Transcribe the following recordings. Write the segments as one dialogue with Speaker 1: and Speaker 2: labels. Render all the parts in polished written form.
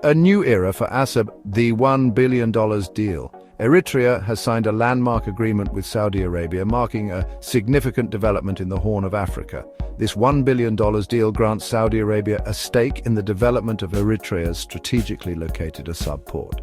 Speaker 1: A new era for Assab, the $1 billion deal. Eritrea has signed a landmark agreement with Saudi Arabia, marking a significant development in the Horn of Africa. This $1 billion deal grants Saudi Arabia a stake in the development of Eritrea's strategically located Assab port.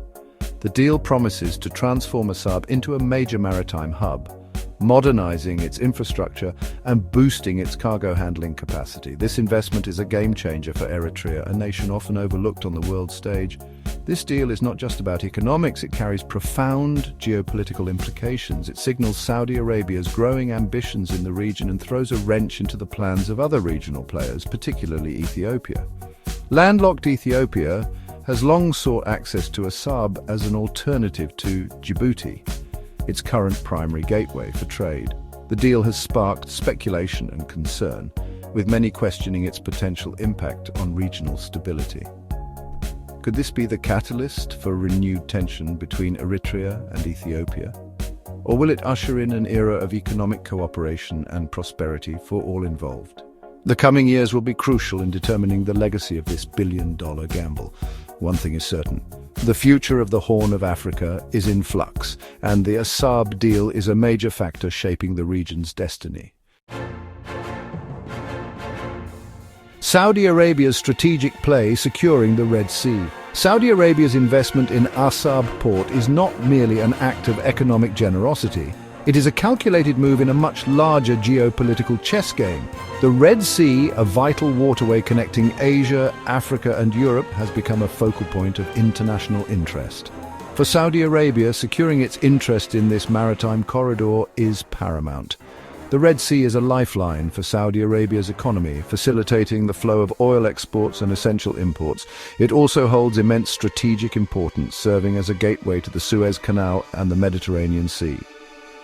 Speaker 1: The deal promises to transform Assab into a major maritime hub, modernizing its infrastructure and boosting its cargo handling capacity. This investment is a game-changer for Eritrea, a nation often overlooked on the world stage. This deal is not just about economics, it carries profound geopolitical implications. It signals Saudi Arabia's growing ambitions in the region and throws a wrench into the plans of other regional players, particularly Ethiopia. Landlocked Ethiopia has long sought access to Assab as an alternative to Djibouti, its current primary gateway for trade. The deal has sparked speculation and concern, with many questioning its potential impact on regional stability. Could this be the catalyst for renewed tension between Eritrea and Ethiopia? Or will it usher in an era of economic cooperation and prosperity for all involved? The coming years will be crucial in determining the legacy of this billion-dollar gamble. One thing is certain: the future of the Horn of Africa is in flux, and the Assab deal is a major factor shaping the region's destiny. Saudi Arabia's strategic play securing the Red Sea. Saudi Arabia's investment in Assab port is not merely an act of economic generosity. It is a calculated move in a much larger geopolitical chess game. The Red Sea, a vital waterway connecting Asia, Africa and Europe, has become a focal point of international interest. For Saudi Arabia, securing its interest in this maritime corridor is paramount. The Red Sea is a lifeline for Saudi Arabia's economy, facilitating the flow of oil exports and essential imports. It also holds immense strategic importance, serving as a gateway to the Suez Canal and the Mediterranean Sea.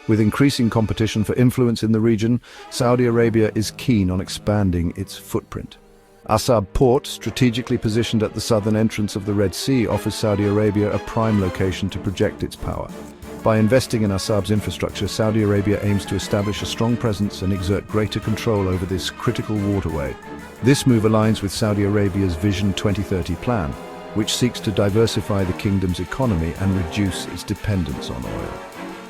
Speaker 1: With increasing competition for influence in the region, Saudi Arabia is keen on expanding its footprint. Assab Port, strategically positioned at the southern entrance of the Red Sea, offers Saudi Arabia a prime location to project its power. By investing in Assab's infrastructure, Saudi Arabia aims to establish a strong presence and exert greater control over this critical waterway. This move aligns with Saudi Arabia's Vision 2030 plan, which seeks to diversify the kingdom's economy and reduce its dependence on oil.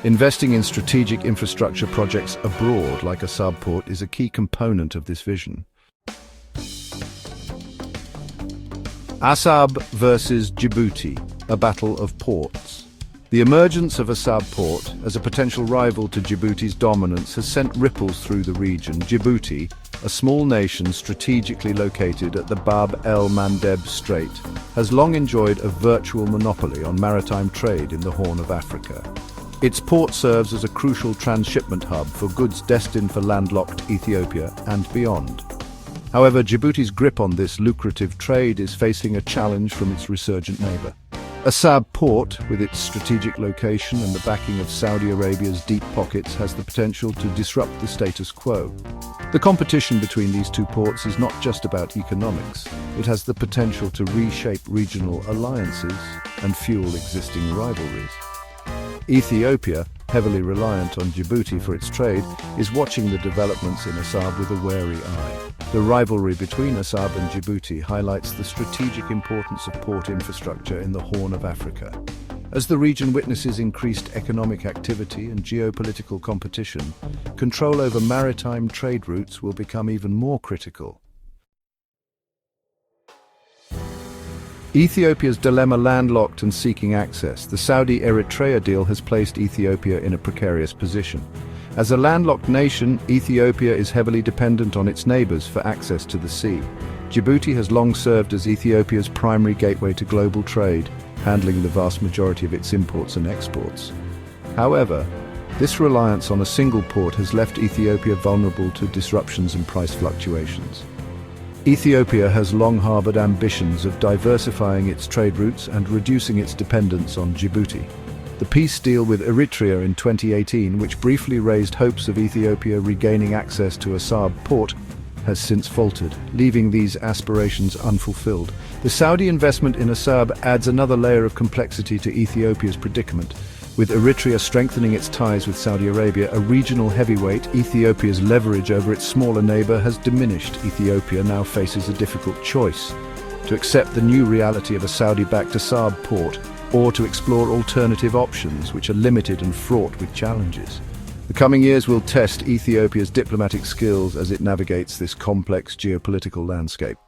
Speaker 1: Investing in strategic infrastructure projects abroad, like Assab Port, is a key component of this vision. Assab versus Djibouti, a battle of ports. The emergence of Assab Port as a potential rival to Djibouti's dominance has sent ripples through the region. Djibouti, a small nation strategically located at the Bab el-Mandeb Strait, has long enjoyed a virtual monopoly on maritime trade in the Horn of Africa. Its port serves as a crucial transshipment hub for goods destined for landlocked Ethiopia and beyond. However, Djibouti's grip on this lucrative trade is facing a challenge from its resurgent neighbor. Assab Port, with its strategic location and the backing of Saudi Arabia's deep pockets, has the potential to disrupt the status quo. The competition between these two ports is not just about economics. It has the potential to reshape regional alliances and fuel existing rivalries. Ethiopia, heavily reliant on Djibouti for its trade, is watching the developments in Assab with a wary eye. The rivalry between Assab and Djibouti highlights the strategic importance of port infrastructure in the Horn of Africa. As the region witnesses increased economic activity and geopolitical competition, control over maritime trade routes will become even more critical. Ethiopia's dilemma: landlocked and seeking access. The Saudi-Eritrea deal has placed Ethiopia in a precarious position. As a landlocked nation, Ethiopia is heavily dependent on its neighbors for access to the sea. Djibouti has long served as Ethiopia's primary gateway to global trade, handling the vast majority of its imports and exports. However, this reliance on a single port has left Ethiopia vulnerable to disruptions and price fluctuations. Ethiopia has long harbored ambitions of diversifying its trade routes and reducing its dependence on Djibouti. The peace deal with Eritrea in 2018, which briefly raised hopes of Ethiopia regaining access to Assab port, has since faltered, leaving these aspirations unfulfilled. The Saudi investment in Assab adds another layer of complexity to Ethiopia's predicament. With Eritrea strengthening its ties with Saudi Arabia, a regional heavyweight, Ethiopia's leverage over its smaller neighbor has diminished. Ethiopia now faces a difficult choice. to accept the new reality of a Saudi-backed Assad port, or to explore alternative options which are limited and fraught with challenges. The coming years will test Ethiopia's diplomatic skills as it navigates this complex geopolitical landscape.